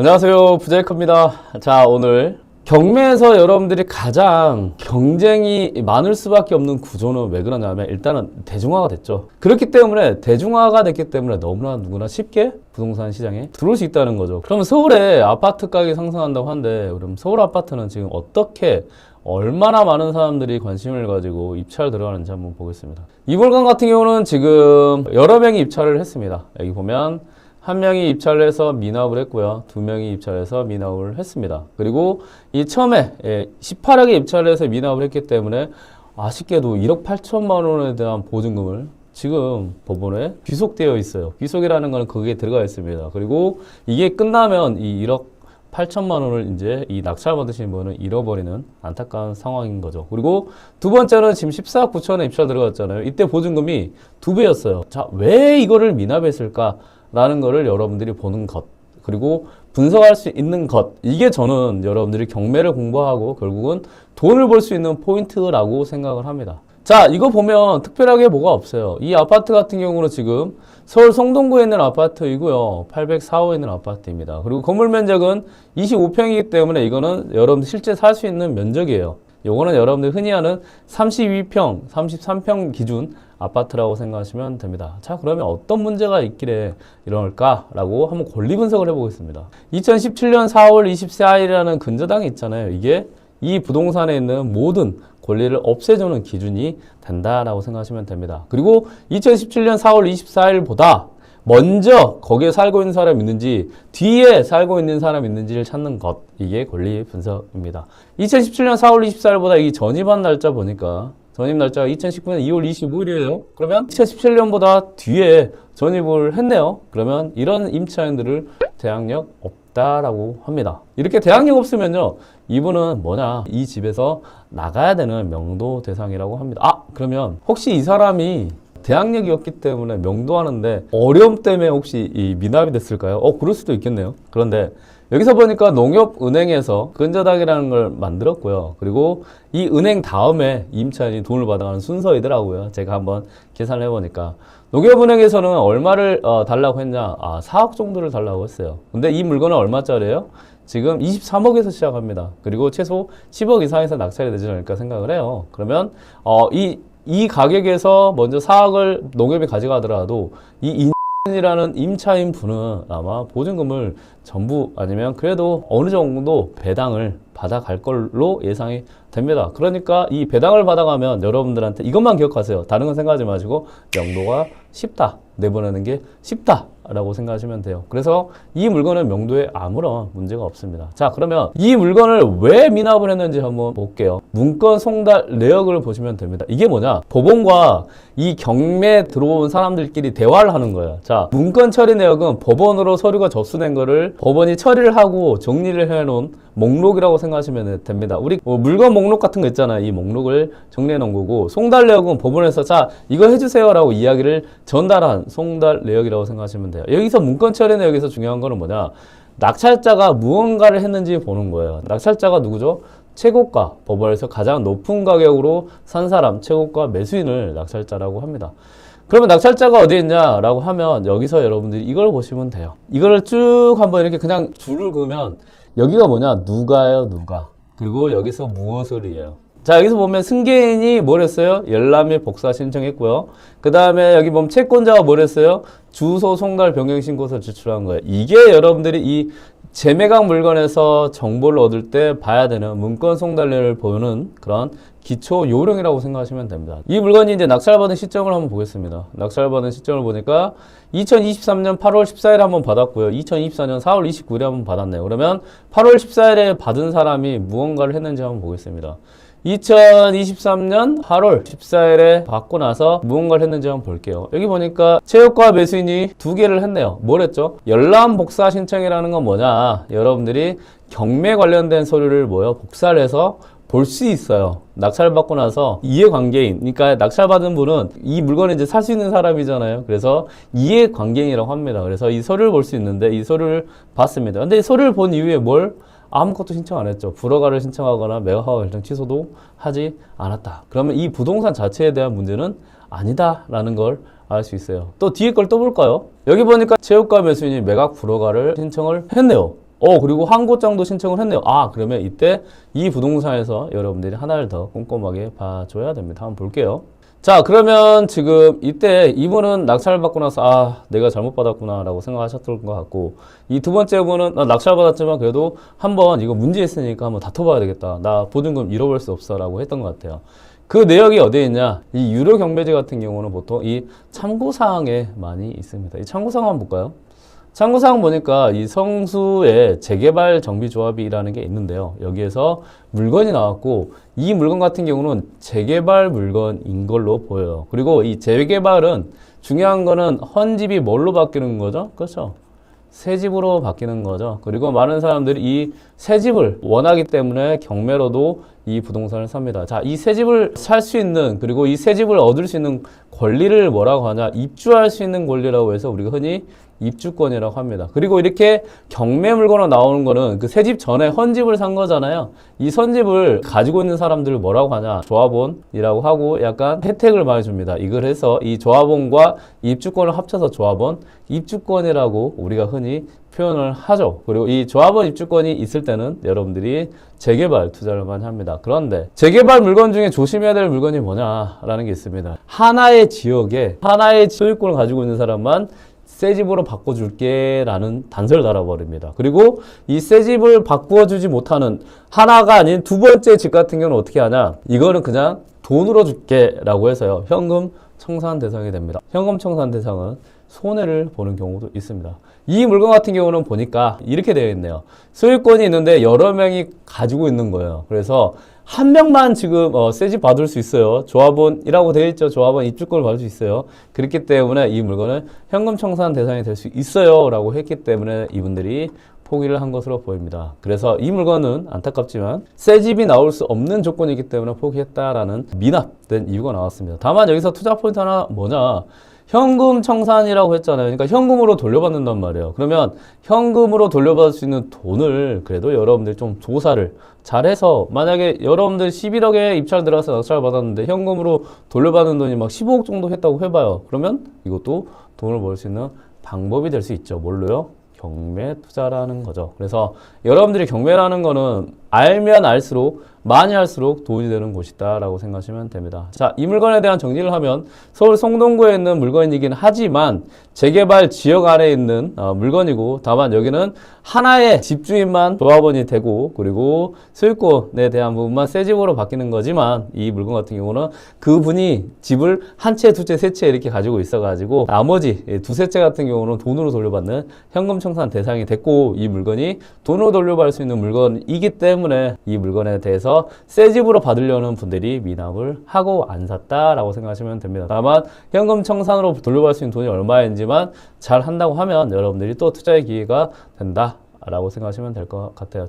안녕하세요, 부자이커입니다. 자, 오늘 경매에서 여러분들이 가장 경쟁이 많을 수밖에 없는 구조는 왜 그러냐면 일단은 대중화가 됐죠. 그렇기 때문에 대중화가 됐기 때문에 너무나 누구나 쉽게 부동산 시장에 들어올 수 있다는 거죠. 그럼 서울에 아파트 가격이 상승한다고 하는데 그럼 서울 아파트는 지금 어떻게 얼마나 많은 사람들이 관심을 가지고 입찰 들어가는지 한번 보겠습니다. 이 물건 같은 경우는 지금 여러 명이 입찰을 했습니다. 여기 보면 한 명이 입찰을 해서 미납을 했고요. 두 명이 입찰해서 미납을 했습니다. 그리고 이 처음에 18억에 입찰을 해서 미납을 했기 때문에 아쉽게도 1억 8천만 원에 대한 보증금을 지금 법원에 귀속되어 있어요. 귀속이라는 건 거기에 들어가 있습니다. 그리고 이게 끝나면 이 1억 8천만 원을 이제 이 낙찰 받으신 분은 잃어버리는 안타까운 상황인 거죠. 그리고 두 번째는 지금 14억 9천에 입찰 들어갔잖아요. 이때 보증금이 2배였어요. 자, 왜 이거를 미납했을까? 라는 거를 여러분들이 보는 것, 그리고 분석할 수 있는 것, 이게 저는 여러분들이 경매를 공부하고 결국은 돈을 벌 수 있는 포인트라고 생각을 합니다. 자, 이거 보면 특별하게 뭐가 없어요. 이 아파트 같은 경우는 지금 서울 성동구에 있는 아파트이고요. 804호에 있는 아파트입니다. 그리고 건물 면적은 25평이기 때문에 이거는 여러분들 실제 살 수 있는 면적이에요. 요거는 여러분들 흔히 하는 32평, 33평 기준 아파트라고 생각하시면 됩니다. 자, 그러면 어떤 문제가 있길래 이럴까라고 한번 권리 분석을 해보겠습니다. 2017년 4월 24일이라는 근저당이 있잖아요. 이게 이 부동산에 있는 모든 권리를 없애주는 기준이 된다라고 생각하시면 됩니다. 그리고 2017년 4월 24일보다 먼저 거기에 살고 있는 사람이 있는지 뒤에 살고 있는 사람이 있는지를 찾는 것, 이게 권리 분석입니다. 2017년 4월 24일보다 이 전입한 날짜 보니까 전입 날짜가 2019년 2월 25일이에요. 그러면 2017년보다 뒤에 전입을 했네요. 그러면 이런 임차인들을 대항력 없다라고 합니다. 이렇게 대항력 없으면요, 이분은 뭐냐, 이 집에서 나가야 되는 명도 대상이라고 합니다. 아, 그러면 혹시 이 사람이 대항력이었기 때문에 명도하는데 어려움 때문에 혹시 이 미납이 됐을까요? 그럴 수도 있겠네요. 그런데 여기서 보니까 농협은행에서 근저당이라는 걸 만들었고요. 그리고 이 은행 다음에 임차인이 돈을 받아가는 순서이더라고요. 제가 한번 계산을 해보니까. 농협은행에서는 얼마를 달라고 했냐? 4억 정도를 달라고 했어요. 근데 이 물건은 얼마짜리예요? 지금 23억에서 시작합니다. 그리고 최소 10억 이상에서 낙찰이 되지 않을까 생각을 해요. 그러면 이 가격에서 먼저 4억을 농협이 가져가더라도 이 이라는 임차인 분은 아마 보증금을 전부 아니면 그래도 어느 정도 배당을 받아갈 걸로 예상이 됩니다. 그러니까 이 배당을 받아가면 여러분들한테 이것만 기억하세요. 다른 건 생각하지 마시고 명도가 쉽다. 내보내는 게 쉽다. 라고 생각하시면 돼요. 그래서 이 물건은 명도에 아무런 문제가 없습니다. 자, 그러면 이 물건을 왜 미납을 했는지 한번 볼게요. 문건 송달 내역을 보시면 됩니다. 이게 뭐냐? 법원과 이 경매 들어온 사람들끼리 대화를 하는 거예요. 자, 문건 처리 내역은 법원으로 서류가 접수된 거를 법원이 처리를 하고 정리를 해놓은 목록이라고 생각하시면 됩니다. 우리 물건 목록 같은 거 있잖아요. 이 목록을 정리해 놓은 거고, 송달 내역은 법원에서 자, 이거 해주세요 라고 이야기를 전달한 송달 내역이라고 생각하시면 돼요. 여기서 문건 처리 내역에서 중요한 거는 뭐냐? 낙찰자가 무언가를 했는지 보는 거예요. 낙찰자가 누구죠? 최고가, 법원에서 가장 높은 가격으로 산 사람, 최고가 매수인을 낙찰자라고 합니다. 그러면 낙찰자가 어디 있냐라고 하면 여기서 여러분들이 이걸 보시면 돼요. 이거를 쭉 한번 이렇게 그냥 줄을 그으면 여기가 뭐냐? 누가예요, 누가. 그리고 여기서 무엇을 이에요. 자, 여기서 보면 승계인이 뭘 했어요? 열람일 복사 신청했고요. 그 다음에 여기 보면 채권자가 뭘 했어요? 주소 송달 변경 신고서 제출한 거예요. 이게 여러분들이 이 재매각 물건에서 정보를 얻을 때 봐야 되는 문건 송달료를 보는 그런 기초 요령이라고 생각하시면 됩니다. 이 물건이 이제 낙찰받은 시점을 한번 보겠습니다. 낙찰받은 시점을 보니까 2023년 8월 14일에 한번 받았고요. 2024년 4월 29일에 한번 받았네요. 그러면 8월 14일에 받은 사람이 무언가를 했는지 한번 보겠습니다. 2023년 8월 14일에 받고 나서 무언가를 했는지 한번 볼게요. 여기 보니까 최고가 매수인이 2개를 했네요. 뭘 했죠? 열람 복사 신청이라는 건 뭐냐? 여러분들이 경매 관련된 서류를 복사를 해서 볼 수 있어요. 낙찰받고 나서 이해관계인, 그러니까 낙찰받은 분은 이 물건을 이제 살 수 있는 사람이잖아요. 그래서 이해관계인이라고 합니다. 그래서 이 서류를 볼 수 있는데 이 서류를 봤습니다. 근데 이 서류를 본 이후에 아무것도 신청 안 했죠. 불허가를 신청하거나 매각허가 결정 취소도 하지 않았다. 그러면 이 부동산 자체에 대한 문제는 아니다라는 걸 알 수 있어요. 또 뒤에 걸 또 볼까요? 여기 보니까 최고가 매수인이 매각 불허가를 신청을 했네요. 그리고 항고장도 신청을 했네요. 그러면 이때 이 부동산에서 여러분들이 하나를 더 꼼꼼하게 봐줘야 됩니다. 한번 볼게요. 자, 그러면 지금 이때 이분은 낙찰을 받고 나서 내가 잘못 받았구나 라고 생각하셨던 것 같고, 이 두 번째 분은 낙찰 받았지만 그래도 한번 이거 문제 있으니까 한번 다퉈봐야 되겠다. 나 보증금 잃어버릴 수 없어 라고 했던 것 같아요. 그 내역이 어디에 있냐? 이 유료 경매제 같은 경우는 보통 이 참고사항에 많이 있습니다. 이 참고사항 한번 볼까요? 참고사항 보니까 이 성수의 재개발 정비조합이라는 게 있는데요. 여기에서 물건이 나왔고, 이 물건 같은 경우는 재개발 물건인 걸로 보여요. 그리고 이 재개발은 중요한 거는 헌집이 뭘로 바뀌는 거죠? 그렇죠? 새 집으로 바뀌는 거죠. 그리고 많은 사람들이 이 새 집을 원하기 때문에 경매로도 이 부동산을 삽니다. 자, 이 새 집을 살 수 있는, 그리고 이 새 집을 얻을 수 있는 권리를 뭐라고 하냐? 입주할 수 있는 권리라고 해서 우리가 흔히 입주권이라고 합니다. 그리고 이렇게 경매 물건으로 나오는 거는 그 새 집 전에 헌집을 산 거잖아요. 이 선집을 가지고 있는 사람들을 뭐라고 하냐? 조합원이라고 하고 약간 혜택을 많이 줍니다. 이걸 해서 이 조합원과 입주권을 합쳐서 조합원, 입주권이라고 우리가 흔히 표현을 하죠. 그리고 이 조합원 입주권이 있을 때는 여러분들이 재개발 투자를 많이 합니다. 그런데 재개발 물건 중에 조심해야 될 물건이 뭐냐라는 게 있습니다. 하나의 지역에 하나의 소유권을 가지고 있는 사람만 새 집으로 바꿔줄게 라는 단서를 달아버립니다. 그리고 이 새 집을 바꿔주지 못하는 하나가 아닌 두 번째 집 같은 경우는 어떻게 하냐? 이거는 그냥 돈으로 줄게 라고 해서요, 현금 청산 대상이 됩니다. 현금 청산 대상은 손해를 보는 경우도 있습니다. 이 물건 같은 경우는 보니까 이렇게 되어 있네요. 소유권이 있는데 여러 명이 가지고 있는 거예요. 그래서 한 명만 지금 새 집 받을 수 있어요. 조합원이라고 되어 있죠. 조합원 입주권을 받을 수 있어요. 그렇기 때문에 이 물건은 현금 청산 대상이 될 수 있어요 라고 했기 때문에 이분들이 포기를 한 것으로 보입니다. 그래서 이 물건은 안타깝지만 새 집이 나올 수 없는 조건이기 때문에 포기했다라는 미납된 이유가 나왔습니다. 다만 여기서 투자 포인트 하나 뭐냐? 현금 청산이라고 했잖아요. 그러니까 현금으로 돌려받는단 말이에요. 그러면 현금으로 돌려받을 수 있는 돈을 그래도 여러분들 좀 조사를 잘해서, 만약에 여러분들 11억에 입찰 들어가서 낙찰 받았는데 현금으로 돌려받는 돈이 막 15억 정도 했다고 해봐요. 그러면 이것도 돈을 벌 수 있는 방법이 될 수 있죠. 뭘로요? 경매 투자라는 거죠. 그래서 여러분들이 경매라는 거는 알면 알수록, 많이 할수록 돈이 되는 곳이다 라고 생각하시면 됩니다. 자, 이 물건에 대한 정리를 하면 서울 성동구에 있는 물건이긴 하지만 재개발 지역 안에 있는 물건이고, 다만 여기는 하나의 집주인만 조합원이 되고, 그리고 소유권에 대한 부분만 새 집으로 바뀌는 거지만, 이 물건 같은 경우는 그분이 집을 한 채, 두 채, 세 채 이렇게 가지고 있어가지고 나머지 두세 채 같은 경우는 돈으로 돌려받는 현금 청산 대상이 됐고, 이 물건이 돈으로 돌려받을 수 있는 물건이기 때문에 이 물건에 대해서 새 집으로 받으려는 분들이 미납을 하고 안 샀다라고 생각하시면 됩니다. 다만 현금 청산으로 돌려받을 수 있는 돈이 얼마인지만 잘 한다고 하면 여러분들이 또 투자의 기회가 된다라고 생각하시면 될 것 같아요.